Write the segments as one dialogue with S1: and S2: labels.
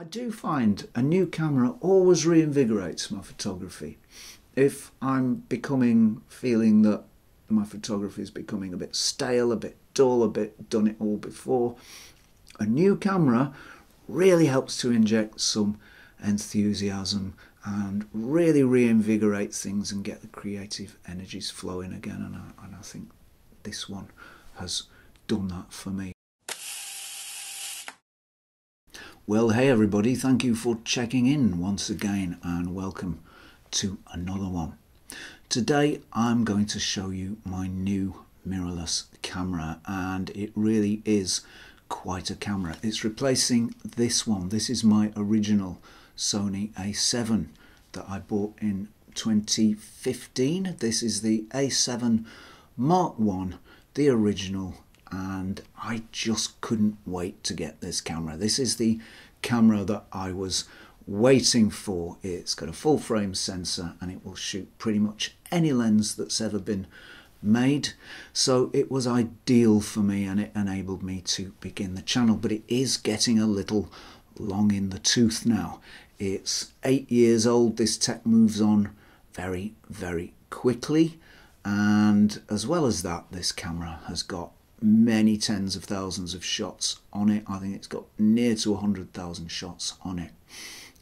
S1: I do find a new camera always reinvigorates my photography. If I'm feeling that my photography is becoming a bit stale, a bit dull, a bit done it all before, a new camera really helps to inject some enthusiasm and really reinvigorate things and get the creative energies flowing again, and I think this one has done that for me. Well, hey everybody, thank you for checking in once again and welcome to another one. Today I'm going to show you my new mirrorless camera, and it really is quite a camera. It's replacing this one. This is my original Sony A7 that I bought in 2015. This is the A7 Mk1, the original, and I just couldn't wait to get this camera. This is the camera that I was waiting for. It's got a full frame sensor and it will shoot pretty much any lens that's ever been made, so it was ideal for me and it enabled me to begin the channel. But it is getting a little long in the tooth now. It's 8 years old. This tech moves on very, very quickly, and as well as that, this camera has got many tens of thousands of shots on it. I think it's got near to 100,000 shots on it.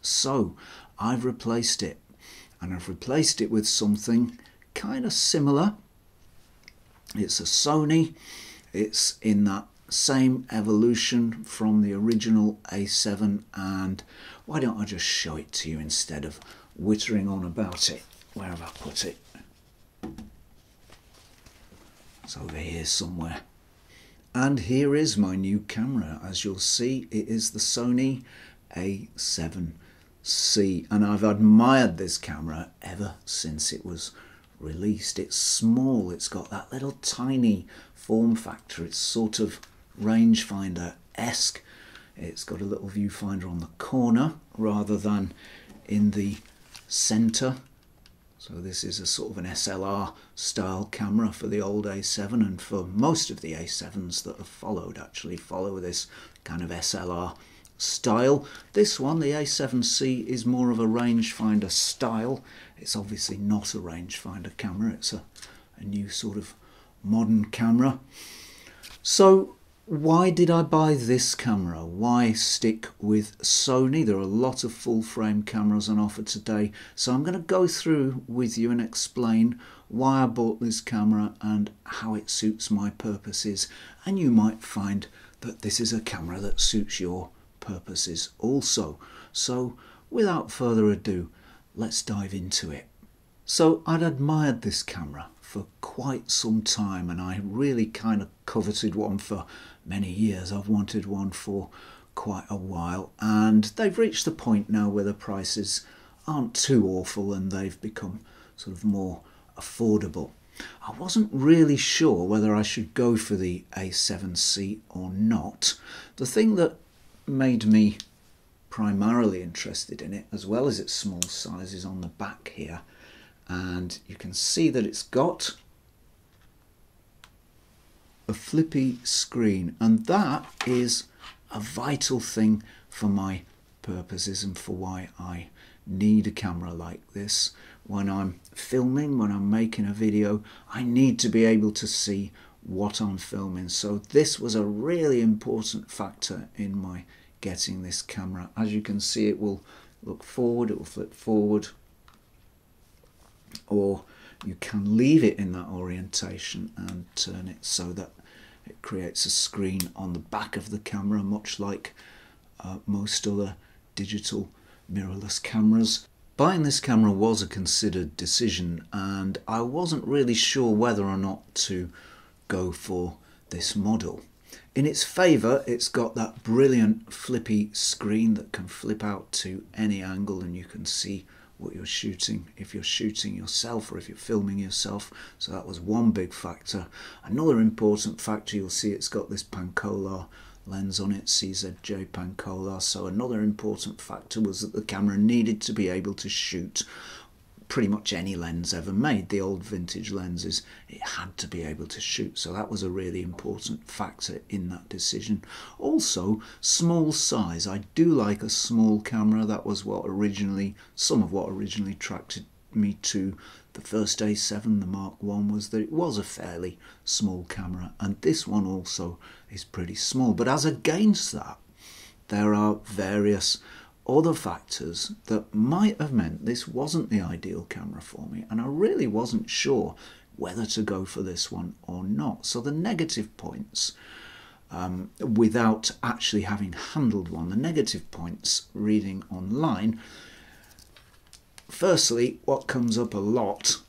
S1: So I've replaced it, and I've replaced it with something kind of similar. It's a Sony. It's in that same evolution from the original A7, and why don't I just show it to you instead of whittering on about it. Where have I put it? It's over here somewhere. And here is my new camera. As you'll see, it is the Sony A7C, and I've admired this camera ever since it was released. It's small, it's got that little tiny form factor, it's sort of rangefinder-esque. It's got a little viewfinder on the corner rather than in the center. So this is a sort of an SLR style camera for the old A7, and for most of the A7s that have followed actually follow this kind of SLR style. This one, the A7C, is more of a rangefinder style. It's obviously not a rangefinder camera, it's a new sort of modern camera. So why did I buy this camera? Why stick with Sony? There are a lot of full frame cameras on offer today, so I'm going to go through with you and explain why I bought this camera and how it suits my purposes, and you might find that this is a camera that suits your purposes also. So without further ado, let's dive into it. So I'd admired this camera for quite some time, and I really kind of coveted one for many years. I've wanted one for quite a while, and they've reached the point now where the prices aren't too awful and they've become sort of more affordable. I wasn't really sure whether I should go for the A7C or not. The thing that made me primarily interested in it, as well as its small size, is on the back here, and you can see that it's got a flippy screen, and that is a vital thing for my purposes and for why I need a camera like this. When I'm filming, when I'm making a video, I need to be able to see what I'm filming, so this was a really important factor in my getting this camera. As you can see, it will look forward, it will flip forward, or you can leave it in that orientation and turn it so that it creates a screen on the back of the camera, much like most other digital mirrorless cameras. Buying this camera was a considered decision, and I wasn't really sure whether or not to go for this model. In its favour, it's got that brilliant flippy screen that can flip out to any angle, and you can see what you're shooting if you're shooting yourself or if you're filming yourself. So that was one big factor. Another important factor, you'll see it's got this Pankolar lens on it, CZJ Pankolar. So another important factor was that the camera needed to be able to shoot pretty much any lens ever made. The old vintage lenses, it had to be able to shoot, so that was a really important factor in that decision. Also, small size. I do like a small camera. That was some of what originally attracted me to the first A7, the Mk1, was that it was a fairly small camera, and this one also is pretty small. But as against that, there are various other factors that might have meant this wasn't the ideal camera for me, and I really wasn't sure whether to go for this one or not. So the negative points, without actually having handled one, the negative points reading online, firstly, what comes up a lot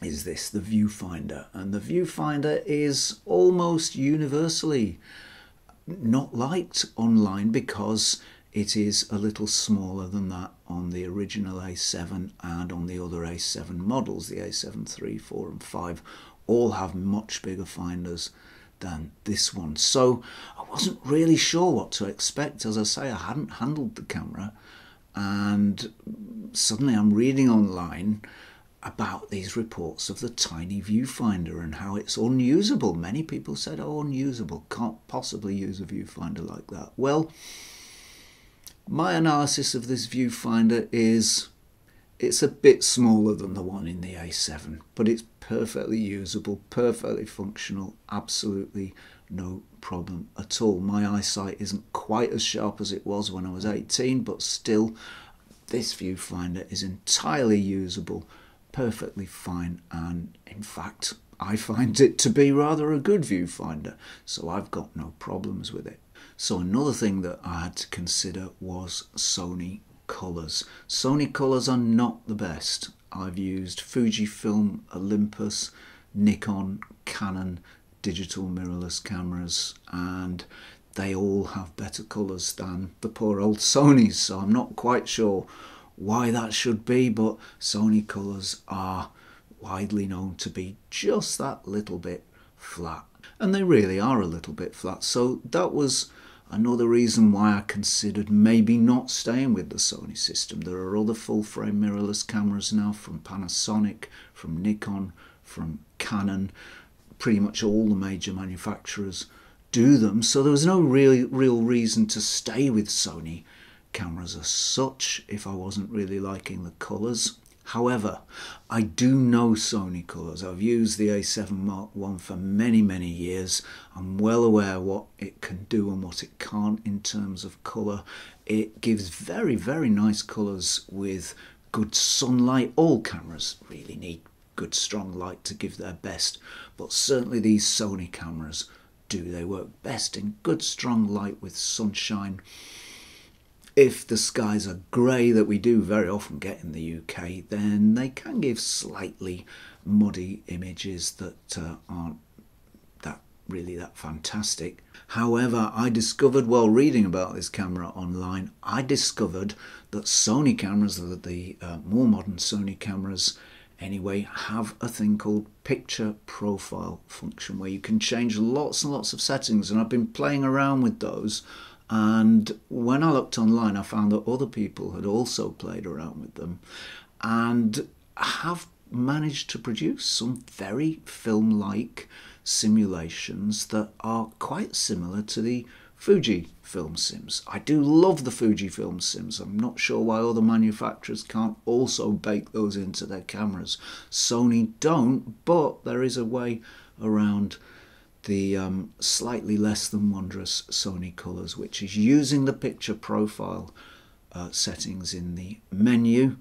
S1: is this, the viewfinder. And the viewfinder is almost universally not liked online because it is a little smaller than that on the original A7 and on the other A7 models. The A7 III, 4 and 5 all have much bigger finders than this one. So I wasn't really sure what to expect. As I say, I hadn't handled the camera, and suddenly I'm reading online about these reports of the tiny viewfinder and how it's unusable. Many people said, oh, unusable, can't possibly use a viewfinder like that. Well, my analysis of this viewfinder is it's a bit smaller than the one in the A7, but it's perfectly usable, perfectly functional, absolutely no problem at all. My eyesight isn't quite as sharp as it was when I was 18, but still, this viewfinder is entirely usable, perfectly fine, and in fact, I find it to be rather a good viewfinder, so I've got no problems with it. So another thing that I had to consider was Sony colours. Sony colours are not the best. I've used Fujifilm, Olympus, Nikon, Canon, digital mirrorless cameras, and they all have better colours than the poor old Sonys, so I'm not quite sure why that should be, but Sony colours are widely known to be just that little bit flat, and they really are a little bit flat. So that was another reason why I considered maybe not staying with the Sony system. There are other full-frame mirrorless cameras now from Panasonic, from Nikon, from Canon. Pretty much all the major manufacturers do them, so there was no real reason to stay with Sony cameras as such if I wasn't really liking the colours. However, I do know Sony colours. I've used the A7 Mk1 for many years. I'm well aware what it can do and what it can't in terms of colour. It gives very nice colours with good sunlight. All cameras really need good strong light to give their best, but certainly these Sony cameras do. They work best in good strong light with sunshine. If the skies are grey, that we do very often get in the UK, then they can give slightly muddy images that aren't really that fantastic. However, I discovered while reading about this camera online, I discovered that Sony cameras, the more modern Sony cameras anyway, have a thing called picture profile function where you can change lots and lots of settings, and I've been playing around with those. And when I looked online, I found that other people had also played around with them and have managed to produce some very film-like simulations that are quite similar to the Fujifilm sims. I do love the Fujifilm sims. I'm not sure why other manufacturers can't also bake those into their cameras. Sony don't, but there is a way around the slightly less than wondrous Sony colours, which is using the picture profile settings in the menu.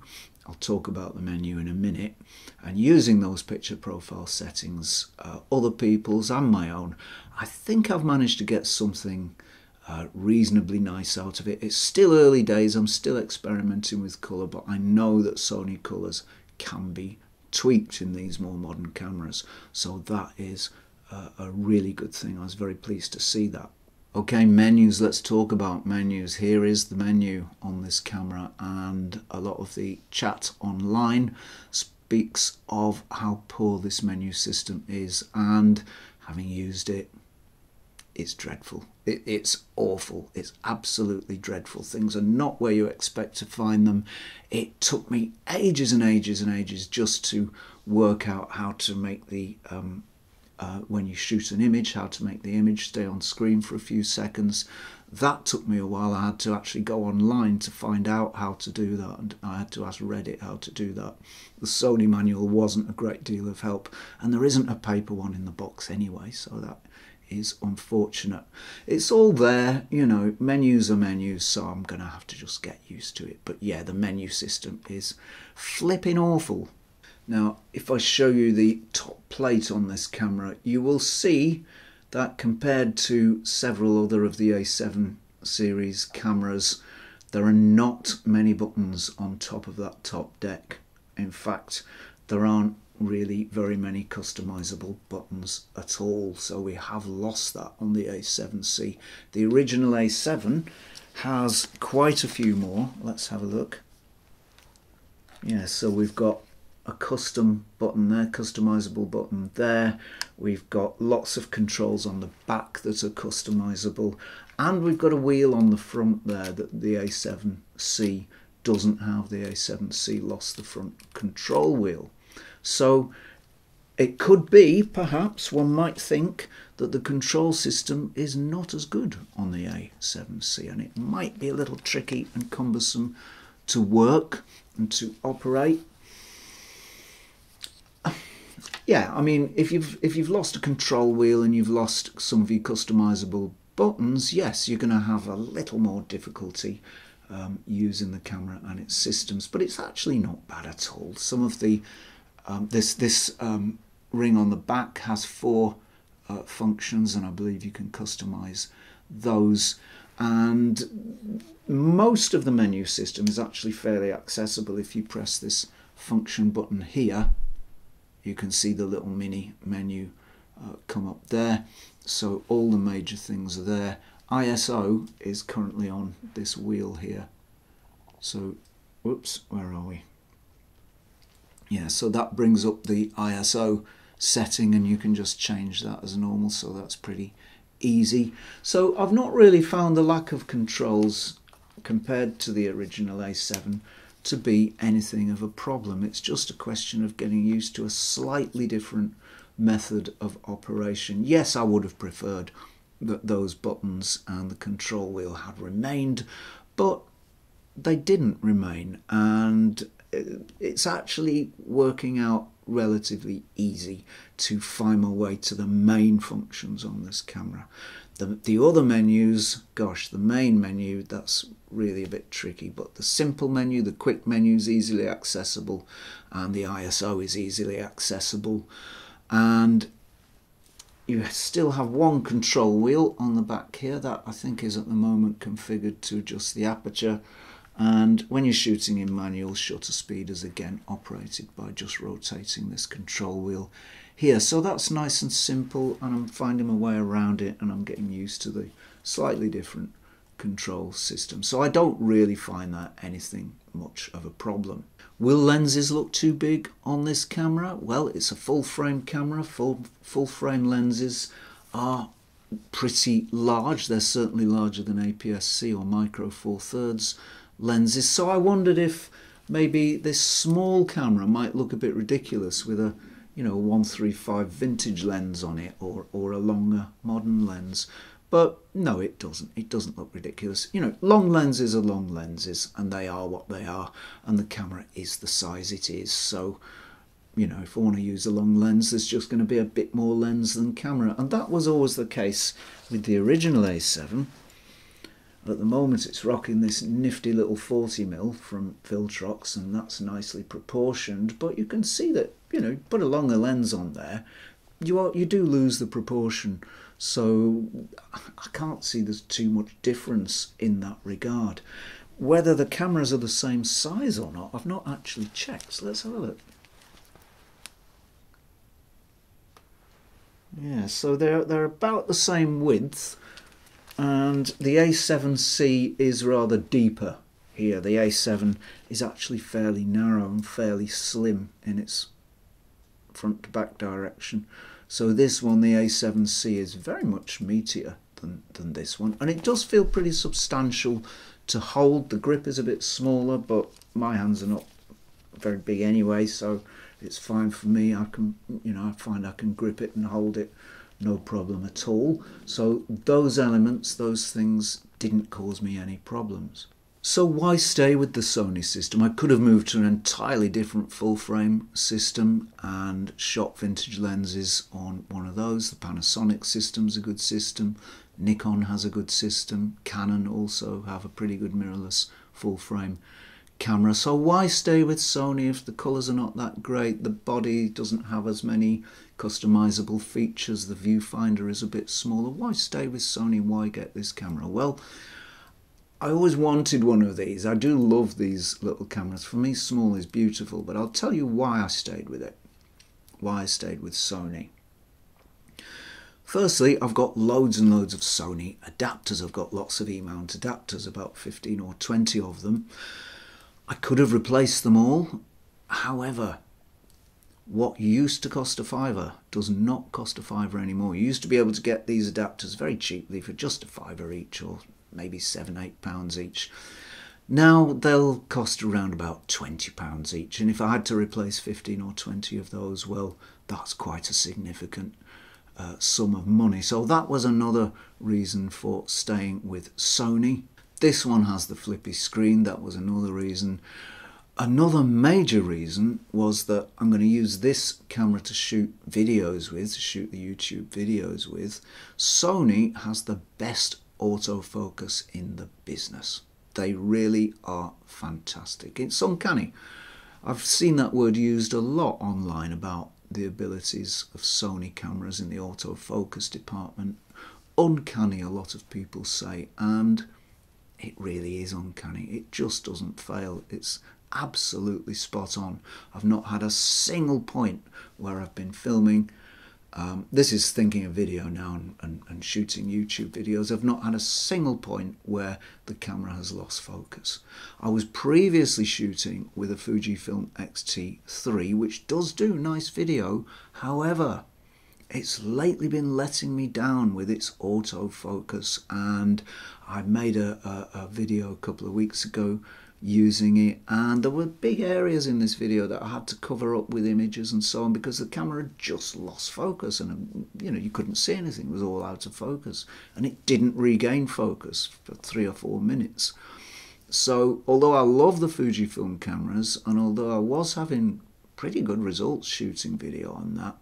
S1: I'll talk about the menu in a minute, and using those picture profile settings, other people's and my own, I think I've managed to get something reasonably nice out of it. It's still early days, I'm still experimenting with colour, but I know that Sony colours can be tweaked in these more modern cameras, so that is a really good thing. I was very pleased to see that. Okay, menus, let's talk about menus. Here is the menu on this camera, and a lot of the chat online speaks of how poor this menu system is, and having used it, it's dreadful. It's awful. It's absolutely dreadful. Things are not where you expect to find them. It took me ages and ages and ages just to work out how to make the when you shoot an image, how to make the image stay on screen for a few seconds. That took me a while. I had to actually go online to find out how to do that, and I had to ask Reddit how to do that. The Sony manual wasn't a great deal of help, and there isn't a paper one in the box anyway, so that is unfortunate. It's all there, you know, menus are menus, so I'm gonna have to just get used to it. But yeah, the menu system is flipping awful. Now, if I show you the top plate on this camera, you will see that compared to several other of the A7 series cameras, there are not many buttons on top of that top deck. In fact, there aren't really very many customizable buttons at all, so we have lost that on the A7C. The original A7 has quite a few more. Let's have a look. Yeah, so we've got a custom button there, customizable button there. We've got lots of controls on the back that are customizable, and we've got a wheel on the front there that the A7C doesn't have. The A7C lost the front control wheel. So it could be, perhaps one might think, that the control system is not as good on the A7C, and it might be a little tricky and cumbersome to work and to operate. Yeah, I mean, if you've lost a control wheel and you've lost some of your customizable buttons, yes, you're going to have a little more difficulty using the camera and its systems, but it's actually not bad at all. Some of the this ring on the back has 4 functions, and I believe you can customize those. And most of the menu system is actually fairly accessible. If you press this function button here, you can see the little mini menu come up there. So all the major things are there. ISO is currently on this wheel here. So, whoops, where are we? Yeah, so that brings up the ISO setting, and you can just change that as normal, so that's pretty easy. So I've not really found the lack of controls compared to the original A7 to be anything of a problem. It's just a question of getting used to a slightly different method of operation. Yes, I would have preferred that those buttons and the control wheel had remained, but they didn't remain, and it's actually working out relatively easy to find my way to the main functions on this camera. The other menus, gosh, the main menu, that's really a bit tricky, but the simple menu, the quick menu is easily accessible, and the ISO is easily accessible, and you still have one control wheel on the back here that I think is at the moment configured to adjust the aperture, and when you're shooting in manual, shutter speed is again operated by just rotating this control wheel here. So that's nice and simple, and I'm finding my way around it, and I'm getting used to the slightly different control system. So I don't really find that anything much of a problem. Will lenses look too big on this camera? Well, it's a full frame camera. Full frame lenses are pretty large. They're certainly larger than APS-C or Micro Four Thirds lenses. So I wondered if maybe this small camera might look a bit ridiculous with a 135 vintage lens on it, or a longer modern lens. But no, it doesn't. It doesn't look ridiculous. Long lenses are long lenses, and they are what they are, and the camera is the size it is. So, if I want to use a long lens, there's just going to be a bit more lens than camera. And that was always the case with the original A7. At the moment it's rocking this nifty little 40mm from Viltrox, and that's nicely proportioned, but you can see that, put a longer lens on there, you do lose the proportion. So I can't see there's too much difference in that regard. Whether the cameras are the same size or not, I've not actually checked, so let's have a look. Yeah, so they're about the same width, and the A7C is rather deeper here. The A7 is actually fairly narrow and fairly slim in its front to back direction. So this one, the A7C, is very much meatier than this one, and it does feel pretty substantial to hold. The grip is a bit smaller, but my hands are not very big anyway, so it's fine for me. I can, I find I can grip it and hold it no problem at all. So those elements, those things didn't cause me any problems. So why stay with the Sony system? I could have moved to an entirely different full frame system and shot vintage lenses on one of those. The Panasonic system's a good system. Nikon has a good system. Canon also have a pretty good mirrorless full frame camera. So why stay with Sony if the colours are not that great? The body doesn't have as many customizable features. The viewfinder is a bit smaller. Why stay with Sony? Why get this camera? Well, I always wanted one of these. I do love these little cameras. For me, small is beautiful, but I'll tell you why I stayed with it. Why I stayed with Sony. Firstly, I've got loads and loads of Sony adapters. I've got lots of E-mount adapters, about 15 or 20 of them. I could have replaced them all. However, what used to cost a fiver does not cost a fiver anymore. You used to be able to get these adapters very cheaply for just a fiver each, or maybe £7–8 each. Now they'll cost around about £20 each, and if I had to replace 15 or 20 of those, well, that's quite a significant sum of money. So that was another reason for staying with Sony. This one has the flippy screen. That was another reason. Another major reason was that I'm going to use this camera to shoot videos with, to shoot the YouTube videos with. Sony has the best autofocus in the business. They really are fantastic. It's uncanny. I've seen that word used a lot online about the abilities of Sony cameras in the autofocus department. Uncanny, a lot of people say, and it really is uncanny. It just doesn't fail. It's absolutely spot on. I've not had a single point where I've been filming. This is thinking of video now and shooting YouTube videos. I've not had a single point where the camera has lost focus. I was previously shooting with a Fujifilm X-T3, which does do nice video. However, it's lately been letting me down with its autofocus, and I made a video a couple of weeks ago using it, and there were big areas in this video that I had to cover up with images and so on because the camera had just lost focus, and you couldn't see anything. It was all out of focus, and it didn't regain focus for 3 or 4 minutes. So although I love the Fujifilm cameras, and although I was having pretty good results shooting video on that,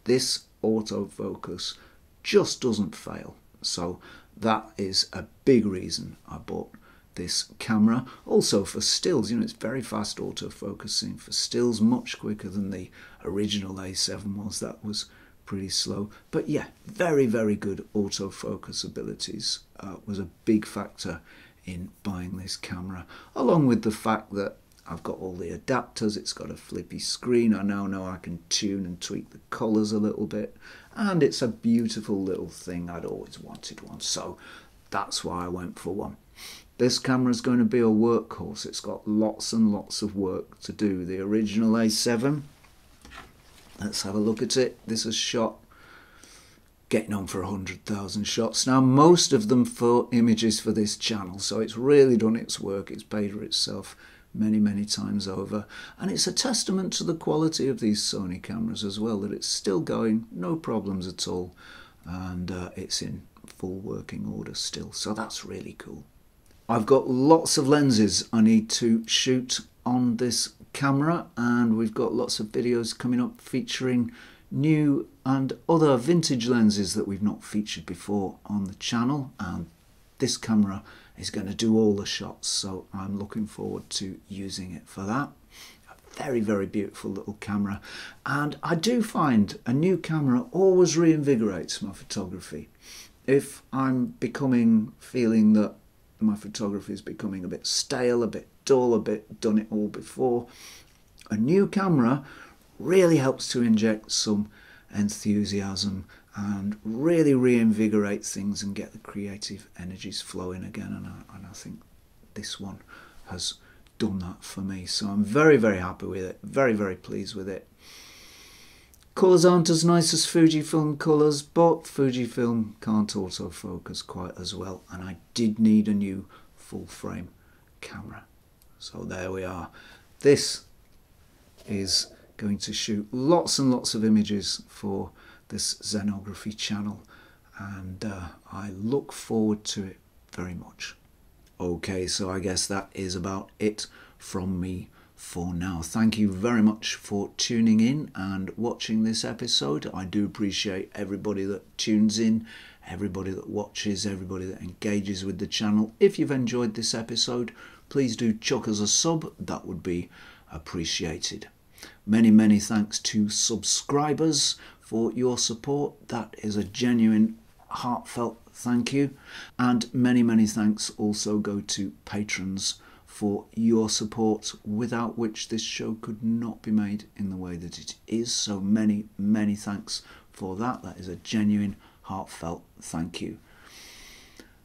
S1: this autofocus just doesn't fail. So that is a big reason I bought this camera. Also for stills, it's very fast autofocusing for stills, much quicker than the original A7 was. That was pretty slow, but yeah, very, very good autofocus abilities was a big factor in buying this camera, along with the fact that I've got all the adapters. It's got a flippy screen. I now know I can tune and tweak the colours a little bit, and it's a beautiful little thing. I'd always wanted one, so that's why I went for one. This camera is going to be a workhorse. It's got lots and lots of work to do. The original A7, let's have a look at it. This is shot getting on for 100,000 shots now, most of them for images for this channel, so it's really done its work. It's paid for itself many times over, and it's a testament to the quality of these Sony cameras as well, that it's still going, no problems at all, and it's in full working order still, so that's really cool. I've got lots of lenses I need to shoot on this camera, and we've got lots of videos coming up featuring new and other vintage lenses that we've not featured before on the channel, and this camera is going to do all the shots, so I'm looking forward to using it for that. A very, very beautiful little camera, and I do find a new camera always reinvigorates my photography. If I'm feeling that my photography is becoming a bit stale, a bit dull, a bit done it all before, a new camera really helps to inject some enthusiasm and really reinvigorate things and get the creative energies flowing again, and I think this one has done that for me, so I'm very, very happy with it, very, very pleased with it. Colours aren't as nice as Fujifilm colours, but Fujifilm can't autofocus quite as well, and I did need a new full frame camera. So there we are. This is going to shoot lots and lots of images for this Zenography channel, and I look forward to it very much. Okay, so I guess that is about it from me for now. Thank you very much for tuning in and watching this episode. I do appreciate everybody that tunes in, everybody that watches, everybody that engages with the channel. If you've enjoyed this episode, please do chuck us a sub. That would be appreciated. Many thanks to subscribers for your support. That is a genuine, heartfelt thank you. And many thanks also go to patrons for your support, without which this show could not be made in the way that it is. So many thanks for that. That is a genuine, heartfelt thank you.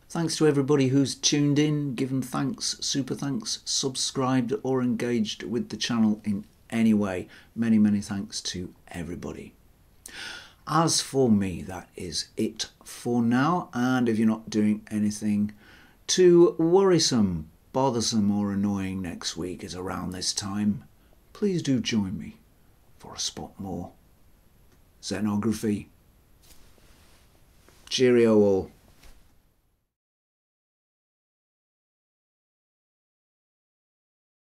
S1: Thanks to everybody who's tuned in, given thanks, super thanks, subscribed or engaged with the channel in any way. Many thanks to everybody. As for me, that is it for now, and if you're not doing anything too worrisome, bothersome or annoying next week at around this time, please do join me for a spot more Zenography. Cheerio all.